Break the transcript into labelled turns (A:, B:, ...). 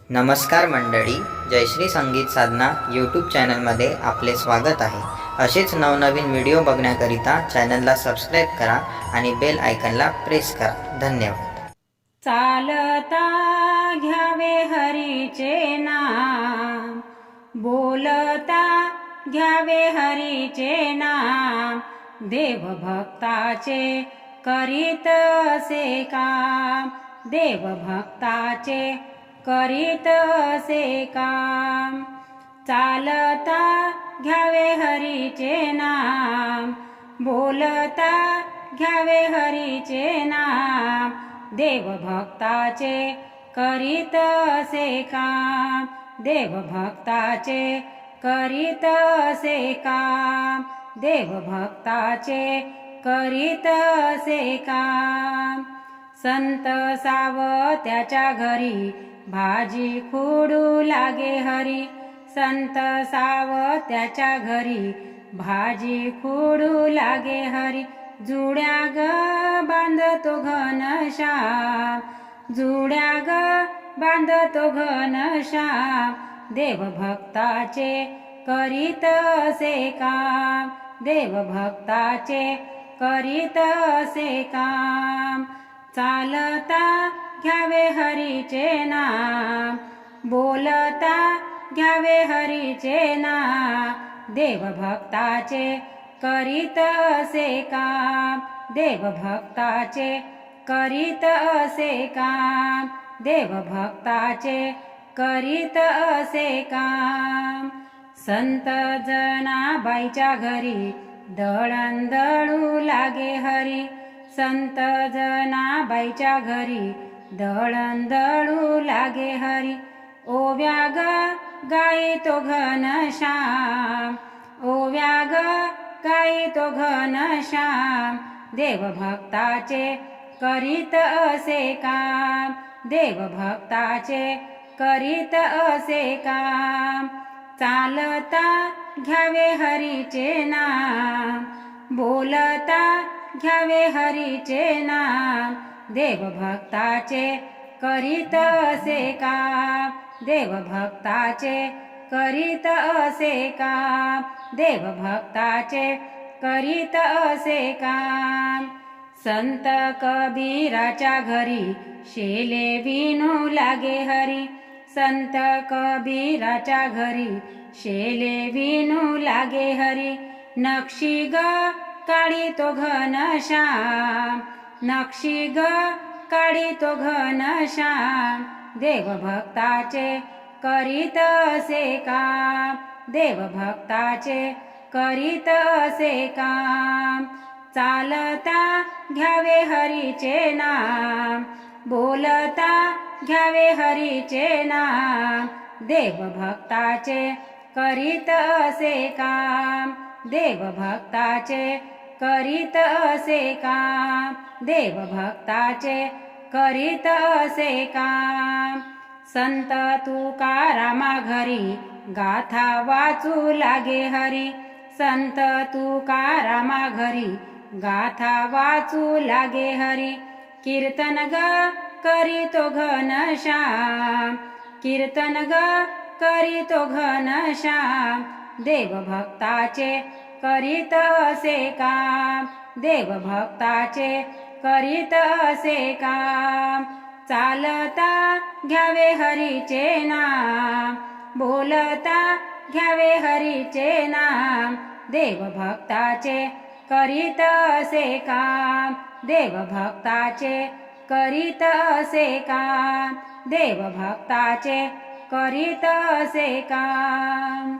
A: नमस्कार मंडळी, जयश्री संगीत साधना यूट्यूब चॅनलमध्ये आपले स्वागत आहे। असेच नवनवीन व्हिडिओ बघण्याकरिता चॅनलला सबस्क्राईब करा आणि बेल आयकॉनला प्रेस करा। धन्यवाद।
B: चालता घ्यावे हरीचे नाम, बोलता घ्यावे हरीचे नाम, देवभक्ताचे करीत असे काम, देवभक्ताचे करीत असे काम। चालता घ्यावे हरीचे नाम, बोलता घ्यावे हरीचे नाम, देवभक्ताचे करीत असे काम, देवभक्ताचे करीत असे काम, देवभक्ताचे करीत असे काम। संत सावत्याच्या घरी भाजी खुडू लागे हरी, संत सावत्याच्या घरी भाजी खुडू लागे हरी, जुड्या ग बांधतो घनश्याम, जुड्या ग बांधतो घनश्याम, देवभक्ताचे करीत असे काम, देवभक्ताचे करीत असे काम। चालता घ्यावे हरीचे नाम, बोलता घ्यावे हरीचे नाम, देवभक्ताचे करीत असे काम, देवभक्ताचे करीत असे काम, देवभक्ताचे करीत असे काम। संत जनाबाईच्या घरी दळणदळू लागे हरी, संत जनाबाईच्या घरी दळणदळू लागे हरी, ओव्या ग गायतो घनश्याम, ओव्या ग गायतो घनश्याम, देवभक्ताचे करीत असे काम, देवभक्ताचे करीत असे काम। चालता घ्यावे हरीचे नाम, बोलता घ्यावे हरीचे नाम, देवभक्ताचे करीत असे काम, देवभक्ताचे करीत असे काम, देवभक्ताचे करीत असे काम। संत कबीराच्या घरी शेले विणू लागे हरी, संत कबीराच्या घरी शेले विणू लागे हरी, नक्षी ग काढितो घनश्याम, नक्षी ग काढितो घनश्याम, देवभक्ताचे करीत असे काम, देवभक्ताचे करीत असे काम। चालता घ्यावे हरीचे नाम, बोलता घ्यावे हरीचे नाम, देवभक्ताचे करीत असे काम, देवभक्ताचे करीत असे काम, देवभक्ताचे करीत असे काम। संत तुकारामा घरी गाथा वाचू लागे हरी, संत तुकारामा घरी गाथा वाचू लागे हरी, कीर्तन ग करीतो घनश्याम, कीर्तन ग करीतो घनश्याम, देवभक्ताचे करीत असे काम, देवभक्ताचे करीत असे काम। चालता घ्यावे हरीचे नाम, बोलता घ्यावे हरीचे नाम, देवभक्ताचे करीत असे काम, देवभक्ताचे करीत असे काम, देवभक्ताचे करीत असे काम।